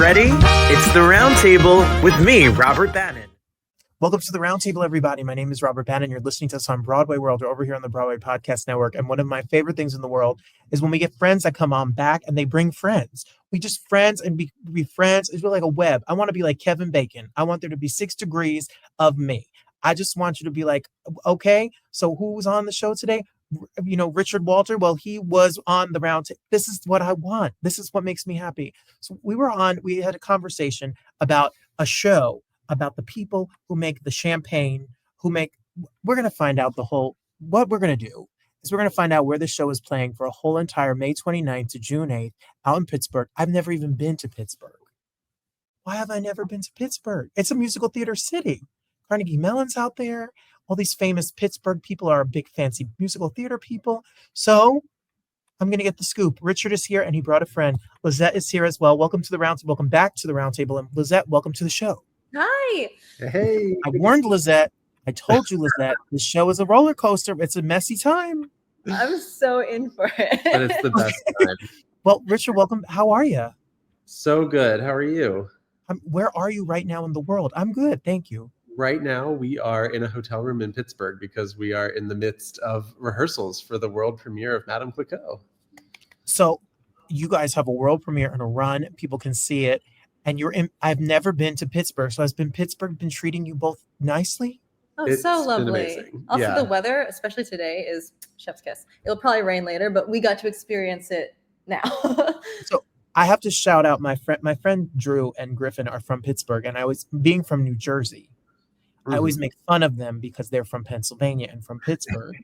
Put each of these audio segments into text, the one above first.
ready? It's the Roundtable with me, Robert Bannon. Welcome to the Roundtable, everybody. My name is Robert Bannon. You're listening to us on Broadway World or over here on the Broadway Podcast Network. And one of my favorite things in the world is when we get friends that come on back and they bring friends. We just friends and be friends. It's really like a web. I want to be like Kevin Bacon. I want there to be 6 degrees of me. I just want you to be like, okay, so who was on the show today? You know, Richard Walter. Well, he was on the Roundtable. This is what I want. This is what makes me happy. So we had a conversation about a show about the people who make the champagne, we're going to find out what we're going to do is we're going to find out where the show is playing for a whole entire May 29th to June 8th out in Pittsburgh. I've never even been to Pittsburgh. Why have I never been to Pittsburgh? It's a musical theater city. Carnegie Mellon's out there. All these famous Pittsburgh people are big fancy musical theater people. So I'm going to get the scoop. Richard is here and he brought a friend. Lisette is here as well. Welcome to the Roundtable. Welcome back to the Roundtable. And Lisette, welcome to the show. Hi. Hey. I warned Lisette. I told you, Lisette, the show is a roller coaster. It's a messy time. I'm so in for it. But it's the best time. Well, Richard, welcome. How are you? So good. How are you? Where are you right now in the world? I'm good. Thank you. Right now, we are in a hotel room in Pittsburgh because we are in the midst of rehearsals for the world premiere of Madame Cliquot. So you guys have a world premiere and a run. People can see it. And I've never been to Pittsburgh. So has Pittsburgh been treating you both nicely? Oh, It's so been lovely. amazing. Also, Yeah. the weather, especially today, is chef's kiss. It'll probably rain later, but we got to experience it now. So I have to shout out my friend Drew and Griffin are from Pittsburgh. And being from New Jersey, I always make fun of them because they're from Pennsylvania and from Pittsburgh.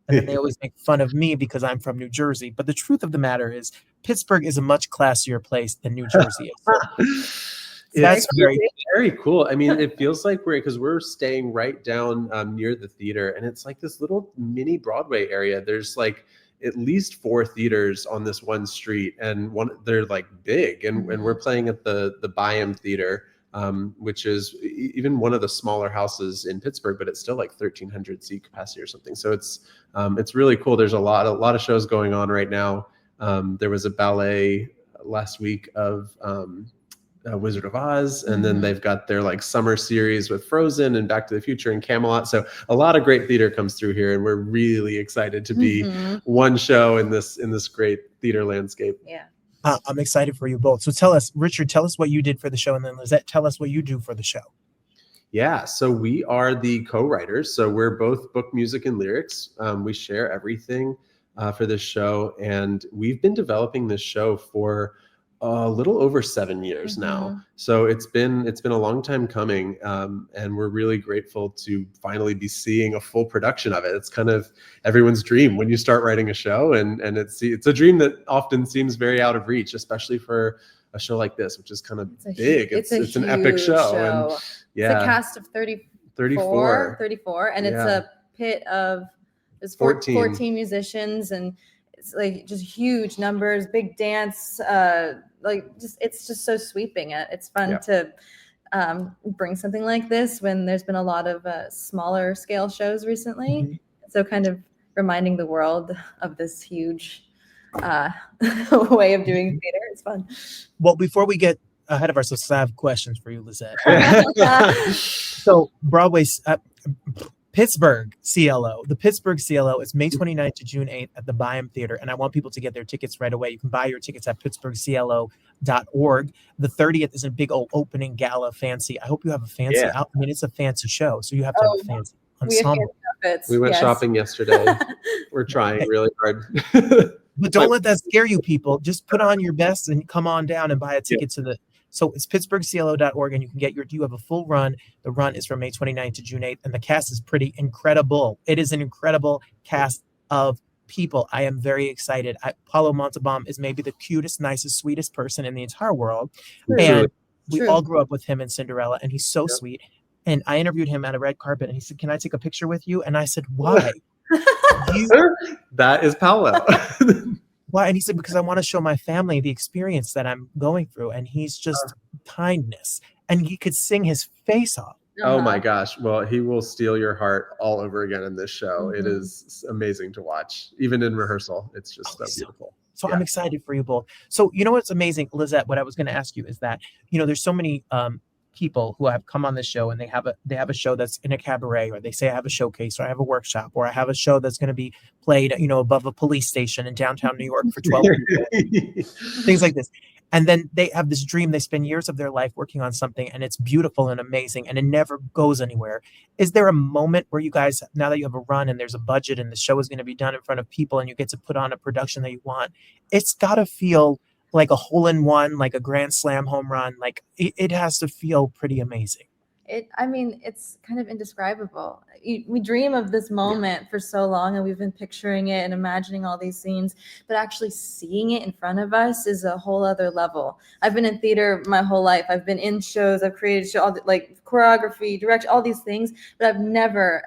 And then they always make fun of me because I'm from New Jersey. But the truth of the matter is Pittsburgh is a much classier place than New Jersey is. That's very cool. I mean, it feels like we're staying right down near the theater, and it's like this little mini Broadway area. There's like at least 4 theaters on this one street, and they're like big, and we're playing at the Byham Theater, which is even one of the smaller houses in Pittsburgh, but it's still like 1,300 seat capacity or something. So it's really cool. There's a lot of shows going on right now. There was a ballet last week of Wizard of Oz, and then they've got their like summer series with Frozen and Back to the Future and Camelot. So a lot of great theater comes through here, and we're really excited to be one show in this great theater landscape. Yeah. I'm excited for you both. So tell us, Richard, tell us what you did for the show, and then Lisette, tell us what you do for the show. Yeah, so we are the co-writers. So we're both book, music, and lyrics. We share everything for this show, and we've been developing this show for a little over 7 years now. So it's been a long time coming, and we're really grateful to finally be seeing a full production of it. It's kind of everyone's dream when you start writing a show, and it's a dream that often seems very out of reach, especially for a show like this, which is kind of big. It's an epic show. And yeah, it's a cast of 34, and it's a pit of 14 musicians, and it's like just huge numbers, big dance, it's just so sweeping. It's fun to bring something like this when there's been a lot of smaller scale shows recently. So kind of reminding the world of this huge way of doing theater. It's fun. Well, before we get ahead of ourselves, I have questions for you, Lisette. So Broadway's Pittsburgh CLO. The Pittsburgh CLO is May 29th to June 8th at the Byham Theater, and I want people to get their tickets right away. You can buy your tickets at pittsburghclo.org. The 30th is a big old opening gala fancy. I hope you have a fancy out. I mean, it's a fancy show, so you have to have a fancy ensemble. We went shopping yesterday. We're trying really hard. But don't let that scare you, people. Just put on your best and come on down and buy a ticket to the. So it's pittsburghclo.org, and you can you have a full run. The run is from May 29th to June 8th, and the cast is pretty incredible. It is an incredible cast of people. I am very excited. Paulo Montalban is maybe the cutest, nicest, sweetest person in the entire world. And we all grew up with him in Cinderella, and he's so sweet. And I interviewed him at a red carpet, and he said, "Can I take a picture with you?" And I said, "Why?" That is Paulo. Why? And he said, because I want to show my family the experience that I'm going through. And he's just kindness. And he could sing his face off. Oh my gosh. Well, he will steal your heart all over again in this show. It is amazing to watch. Even in rehearsal, it's just so beautiful. So I'm excited for you both. So you know what's amazing, Lisette, what I was going to ask you is that, there's so many people who have come on this show and they have a show that's in a cabaret, or they say I have a showcase, or I have a workshop, or I have a show that's going to be played, above a police station in downtown New York for 12 people, things like this. And then they have this dream. They spend years of their life working on something, and it's beautiful and amazing, and it never goes anywhere. Is there a moment where you guys, now that you have a run and there's a budget and the show is going to be done in front of people and you get to put on a production that you want, it's got to feel like a hole-in-one, like a grand slam home run? Like it has to feel pretty amazing. It's kind of indescribable. We dream of this moment for so long, and we've been picturing it and imagining all these scenes, but actually seeing it in front of us is a whole other level. I've been in theater my whole life. I've been in shows. I've created shows, like choreography, direction, all these things, but I've never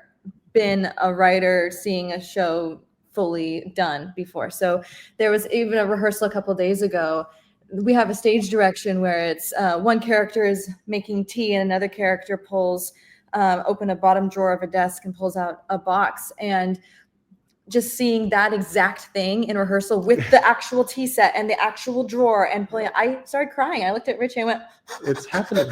been a writer seeing a show fully done before. So there was even a rehearsal a couple of days ago. We have a stage direction where it's one character is making tea and another character pulls open a bottom drawer of a desk and pulls out a box. And just seeing that exact thing in rehearsal with the actual tea set and the actual drawer and playing, I started crying. I looked at Richie and went, it's happening.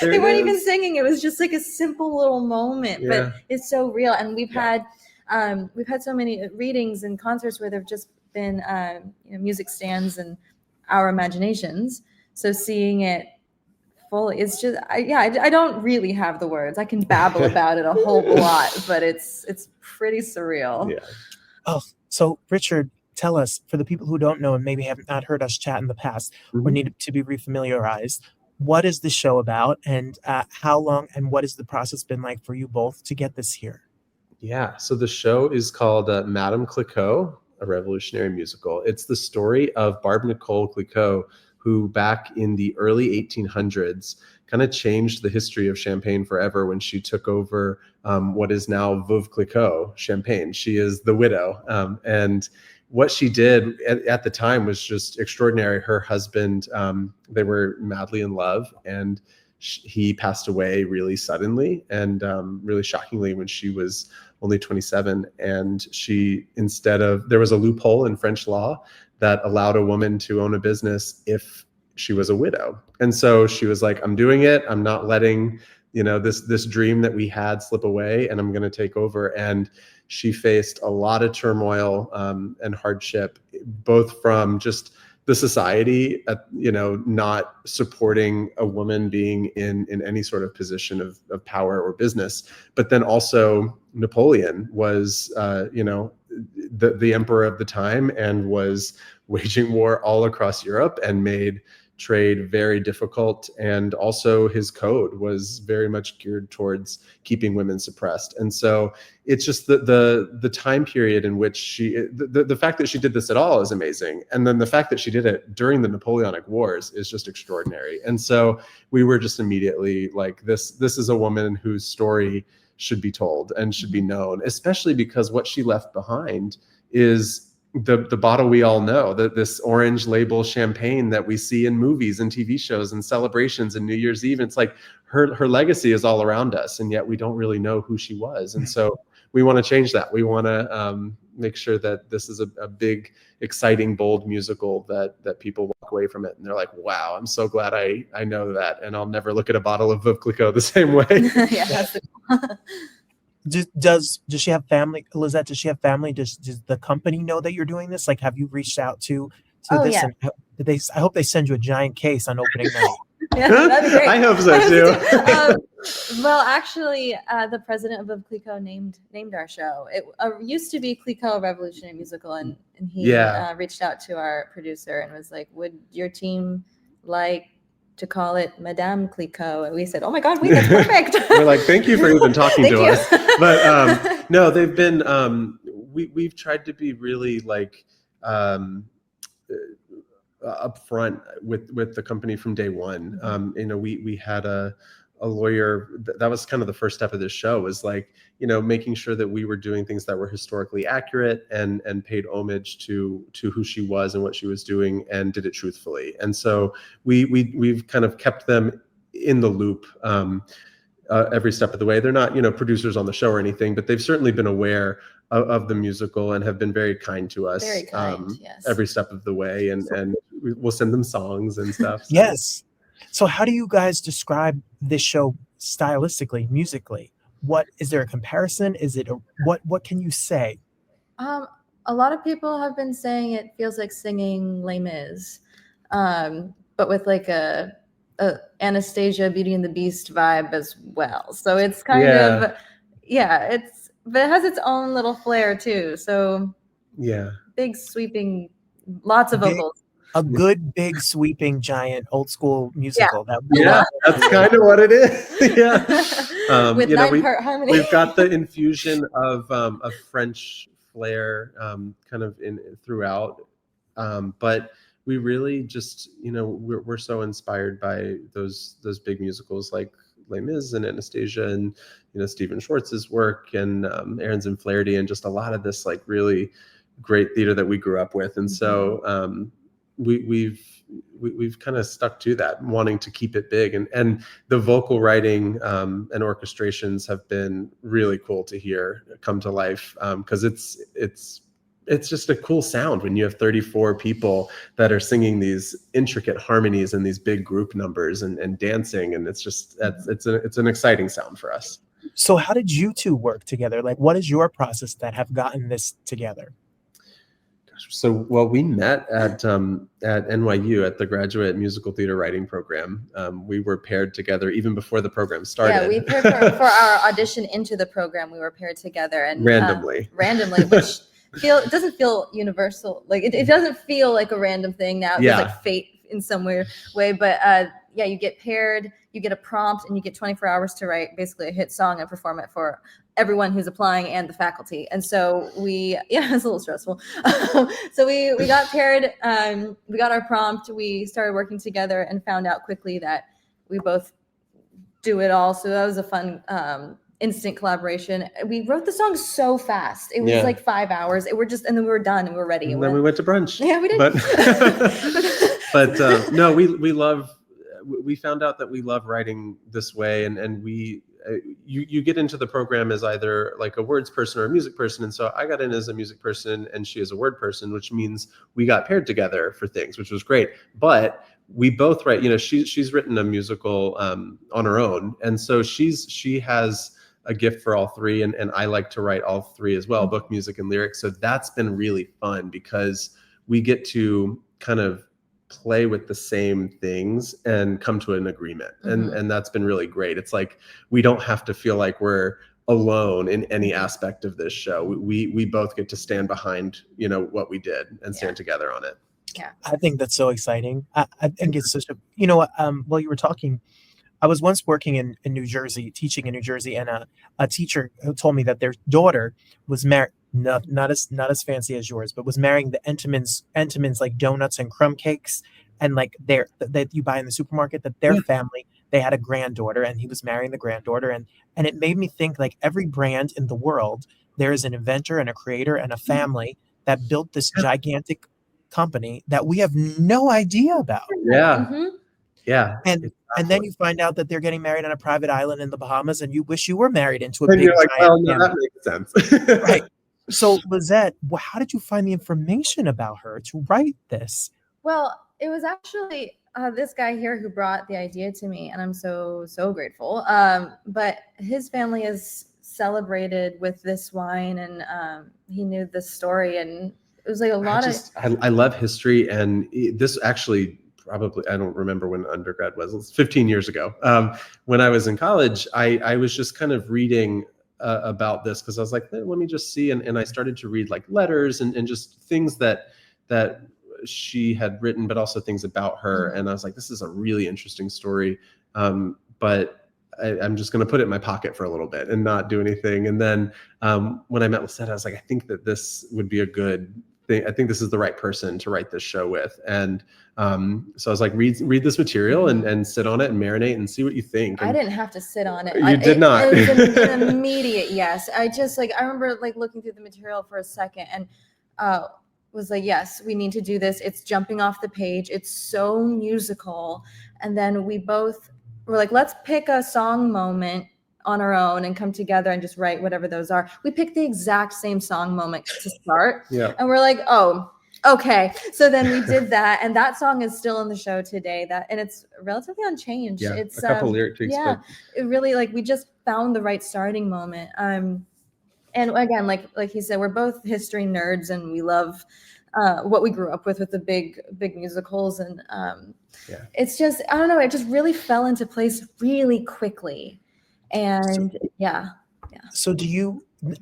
They weren't even singing. It was just like a simple little moment, but it's so real. And we've had so many readings and concerts where there've just been music stands and our imaginations. So seeing it fully, it's just I don't really have the words. I can babble about it a whole lot, but it's pretty surreal. Yeah. Oh, so Richard, tell us, for the people who don't know and maybe have not heard us chat in the past, or need to be refamiliarized, what is the show about, and how long and what has the process been like for you both to get this here? Yeah, so the show is called Madame Clicquot, a revolutionary musical. It's the story of Barb Nicole Clicquot, who back in the early 1800s kind of changed the history of Champagne forever when she took over what is now Veuve Clicquot Champagne. She is the widow. And what she did at the time was just extraordinary. Her husband, they were madly in love, and he passed away really suddenly and really shockingly when she was only 27. And she, there was a loophole in French law that allowed a woman to own a business if she was a widow. And so she was like, I'm doing it. I'm not letting, this dream that we had slip away, and I'm going to take over. And she faced a lot of turmoil and hardship, both from just the society, not supporting a woman being in any sort of position of power or business. But then also Napoleon was, the emperor of the time, and was waging war all across Europe and made trade very difficult. And also his code was very much geared towards keeping women suppressed. And so it's just the time period in which the fact that she did this at all is amazing. And then the fact that she did it during the Napoleonic Wars is just extraordinary. And so we were just immediately like, this is a woman whose story should be told and should be known, especially because what she left behind is the bottle we all know, this orange label champagne that we see in movies and TV shows and celebrations and New Year's Eve. It's like her legacy is all around us, and yet we don't really know who she was. And so we want to change that. We want to make sure that this is a big, exciting, bold musical that people walk away from it and they're like, wow, I'm so glad I know that, and I'll never look at a bottle of Veuve Clicquot the same way. Does she have family, Lisette? Does she have family? Does the company know that you're doing this? Like, have you reached out to this? Yeah. And I hope they send you a giant case on opening night. Yeah, that'd be great. I hope so too. Well, actually, the president of Veuve Clicquot named our show. It used to be Clicquot Revolutionary Musical, and he reached out to our producer and was like, "Would your team like to call it Madame Clicquot?" And we said, "Oh my God, wait, that's perfect." We're like, "Thank you for even talking to us." But no, they've been. We've tried to be really like upfront with the company from day one. We had a lawyer. That was kind of the first step of this show, was like, making sure that we were doing things that were historically accurate and paid homage to who she was and what she was doing, and did it truthfully. And so we've kind of kept them in the loop. every step of the way. They're not, producers on the show or anything, but they've certainly been aware of the musical and have been very kind to us. Very kind, yes. Every step of the way, and we'll send them songs and stuff. So. Yes. So how do you guys describe this show stylistically, musically? What is there a comparison? Is it what can you say? A lot of people have been saying it feels like singing Les Mis, but with like a Anastasia Beauty and the Beast vibe as well. So it's kind of but it has its own little flair too. So big sweeping, lots of vocals. A good, big, sweeping, giant, old school musical. Yeah, that's kind of what it is. Yeah, with 9-part harmony. We've got the infusion of French flair kind of throughout, but we really just we're so inspired by those big musicals like Les Mis and Anastasia, and Stephen Schwartz's work, and Ahrens and Flaherty, and just a lot of this like really great theater that we grew up with, and so we've kind of stuck to that, wanting to keep it big, and the vocal writing and orchestrations have been really cool to hear come to life, because it's just a cool sound when you have 34 people that are singing these intricate harmonies and these big group numbers and dancing, and it's an exciting sound for us. So how did you two work together? Like, what is your process that have gotten this together? So, we met at NYU at the Graduate Musical Theater Writing Program. We were paired together even before the program started. Yeah, we paired for our audition into the program. We were paired together and randomly, which it doesn't feel universal. Like it doesn't feel like a random thing now. It's like fate in some way. But you get paired, you get a prompt, and you get 24 hours to write basically a hit song and perform it for everyone who's applying and the faculty. And so it's a little stressful. So we got paired, we got our prompt, we started working together and found out quickly that we both do it all. So that was a fun instant collaboration. We wrote the song so fast. It was like 5 hours. And then we were done and we were ready. And then we went to brunch. Yeah, we did. But no, we found out that we love writing this way, and you get into the program as either like a words person or a music person, and so I got in as a music person and she is a word person, which means we got paired together for things, which was great. But we both write, she's written a musical on her own, and so she has a gift for all three, and I like to write all three as well, book, music, and lyrics. So that's been really fun because we get to kind of play with the same things and come to an agreement. And that's been really great. It's like we don't have to feel like we're alone in any aspect of this show. We both get to stand behind what we did and stand together on it. Yeah, I think that's so exciting. I think it's such a while you were talking, I was once working in New Jersey, teaching in New Jersey, and a teacher who told me that their daughter was married, not as fancy as yours, but was marrying the Entenmann's like donuts and crumb cakes, and like that you buy in the supermarket. That their family, they had a granddaughter, and he was marrying the granddaughter, and it made me think like every brand in the world, there is an inventor and a creator and a family that built this gigantic company that we have no idea about. Yeah. Mm-hmm. Yeah. And then you find out that they're getting married on a private island in the Bahamas, and you wish you were married into a and big you're like, giant no, that makes sense. right. So Lisette, how did you find the information about her to write this? Well, it was actually this guy here who brought the idea to me, and I'm so grateful. But his family is celebrated with this wine, and he knew this story, and it was like a lot I love history, and this actually. Probably, I don't remember when undergrad was. It was 15 years ago. When I was in college, I was just kind of reading about this because I was like, let me just see. And I started to read like letters and just things that she had written, but also things about her. And I was like, this is a really interesting story. But I'm just going to put it in my pocket for a little bit and not do anything. And then when I met Lisette, I was like, I think that this would be a good thing. I think this is the right person to write this show with. And so I was like, read this material and sit on it and marinate and see what you think. And I didn't have to sit on it. You did not. It was an immediate yes. I remember like looking through the material for a second and was like, yes, we need to do this. It's jumping off the page. It's so musical. And then we both were like, let's pick a song moment on our own and come together and just write whatever those are. We picked the exact same song moment to start. Yeah. And we're like, oh, okay. So then we did that. And that song is still in the show today. And it's relatively unchanged. Yeah, It's a couple lyric tweaks. Yeah, but it really, like, we just found the right starting moment. And again, like he said, we're both history nerds and we love what we grew up with the big musicals. And it's just, I don't know, it just really fell into place really quickly. And So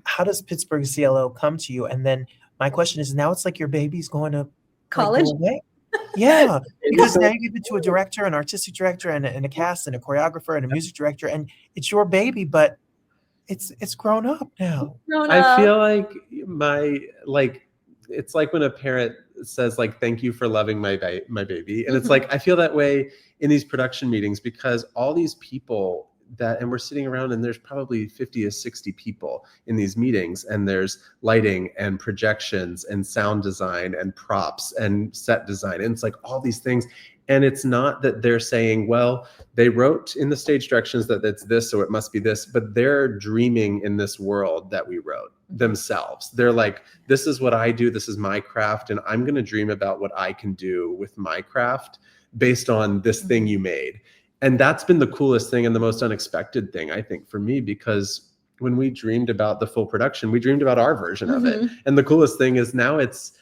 how does Pittsburgh CLO come to you? And then my question is, now it's like your baby's going to college. Go away? Yeah, because now you give it to a director, an artistic director, and a cast, and a choreographer, and a music director, and it's your baby, but it's grown up now. I feel like it's like when a parent says like, thank you for loving my baby. And it's like, I feel that way in these production meetings, because all these people and we're sitting around and there's probably 50 to 60 people in these meetings, and there's lighting and projections and sound design and props and set design. And it's like all these things. And it's not that they're saying, well, they wrote in the stage directions that it's this, so it must be this, but they're dreaming in this world that we wrote themselves. They're like, this is what I do. This is my craft. And I'm going to dream about what I can do with my craft based on this thing you made. And that's been the coolest thing and the most unexpected thing, I think, for me, because when we dreamed about the full production, we dreamed about our version of it. And the coolest thing is now it's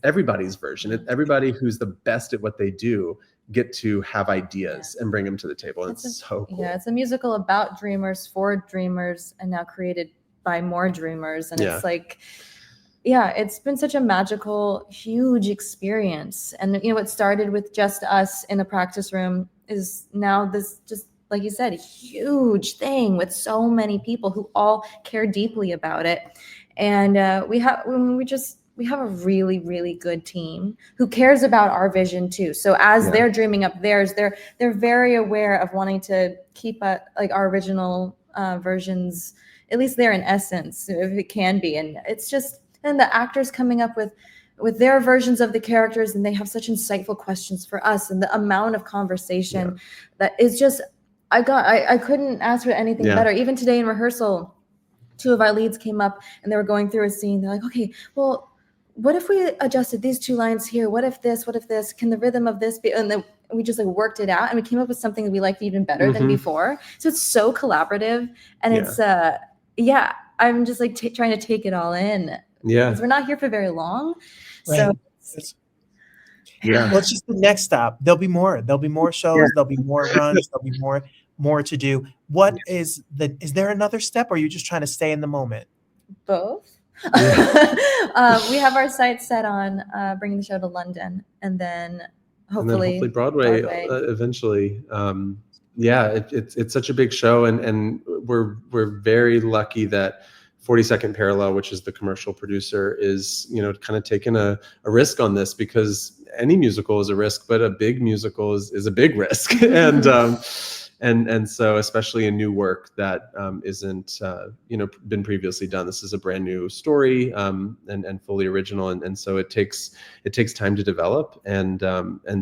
everybody's version. Everybody who's the best at what they do get to have ideas and bring them to the table. It's so cool. Yeah, it's a musical about dreamers, for dreamers, and now created by more dreamers. And it's like, it's been such a magical, huge experience. And what started with just us in a practice room is now this, just like you said, a huge thing with so many people who all care deeply about it. And we have a really, really good team who cares about our vision too. So as they're dreaming up theirs, they're very aware of wanting to keep like our original versions, at least there in essence, if it can be. And it's just, and the actors coming up with their versions of the characters, and they have such insightful questions for us, and the amount of conversation that is just, I couldn't ask for anything better. Even today in rehearsal, two of our leads came up and they were going through a scene. They're like, okay, well, what if we adjusted these two lines here? What if this, can the rhythm of this be? And then we just like worked it out, and we came up with something that we liked even better than before. So it's so collaborative, and it's, I'm just like trying to take it all in. Yeah. Because we're not here for very long. Right. So well, it's just the next stop. There'll be more shows, there'll be more runs, there'll be more to do. Is there another step, or are you just trying to stay in the moment? Both. We have our sights set on bringing the show to London, and then hopefully Broadway. Eventually. It's such a big show, and we're very lucky that 42nd Parallel, which is the commercial producer, is kind of taking a risk on this, because any musical is a risk, but a big musical is a big risk. And so especially a new work that isn't been previously done. This is a brand new story and fully original, and so it takes time to develop, and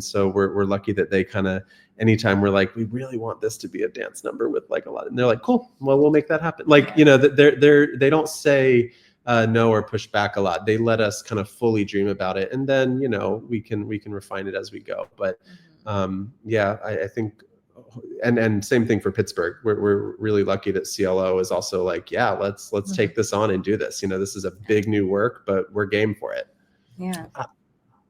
so we're lucky that they kind of, anytime we're like, we really want this to be a dance number with like a lot, and they're like, cool, well, we'll make that happen. Like, they don't say no or push back a lot. They let us kind of fully dream about it, and then we can refine it as we go. But I think, and same thing for Pittsburgh. We're really lucky that CLO is also like, let's take this on and do this. This is a big new work, but we're game for it. Yeah.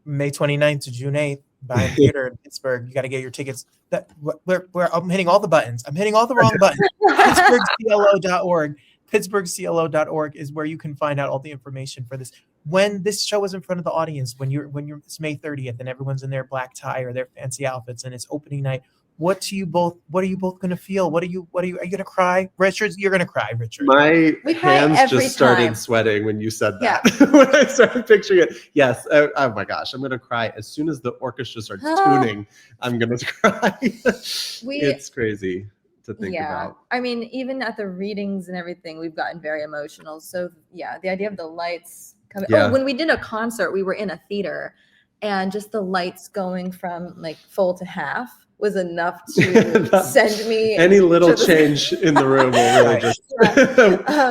May 29th to June 8th. Byham Theater in Pittsburgh. You got to get your tickets. I'm hitting all the buttons. I'm hitting all the wrong buttons. PittsburghCLO.org. PittsburghCLO.org is where you can find out all the information for this. When this show is in front of the audience, when it's May 30th and everyone's in their black tie or their fancy outfits and it's opening night, what are you both going to feel? Are you going to cry? Richard, you're going to cry, Richard. My hands just started sweating when you said that. When I started picturing it. Yes. Oh my gosh. I'm going to cry. As soon as the orchestra starts tuning, I'm going to cry. It's crazy to think about. I mean, even at the readings and everything, we've gotten very emotional. So the idea of the lights coming. Oh, when we did a concert, we were in a theater, and just the lights going from like full to half was enough to send me. Any little change in the room will really just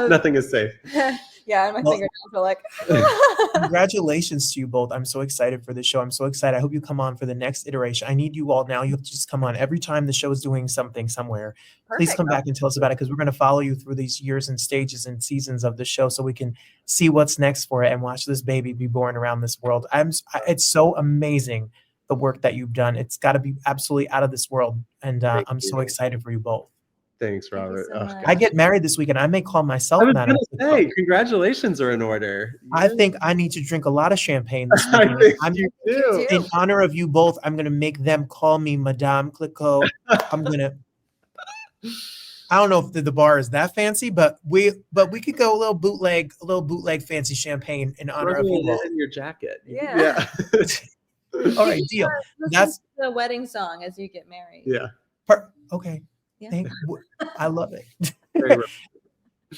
nothing is safe. Yeah, and my fingernails are like. Congratulations to you both. I'm so excited for this show. I'm so excited. I hope you come on for the next iteration. I need you all now. You have to just come on every time the show is doing something somewhere. Please come back and tell us about it, because we're going to follow you through these years and stages and seasons of the show so we can see what's next for it and watch this baby be born around this world. It's so amazing, the work that you've done. It's got to be absolutely out of this world. And I'm so excited for you both. Thanks, Robert. Thank you so I get married this weekend. I may call myself Madame Hey, congratulations are in order. I think I need to drink a lot of champagne this weekend. You do. In honor of you both, I'm going to make them call me Madame Clicquot. I'm going to, I don't know if the bar is that fancy, but we could go a little bootleg fancy champagne in honor of you both. In your jacket. Yeah. All right, deal. That's the wedding song as you get married. Yeah. Okay. Yeah. I love it.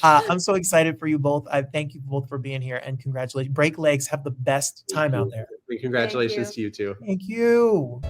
I'm so excited for you both. I thank you both for being here, and congratulations. Break legs. Have the best time out there. Congratulations to you too. Thank you.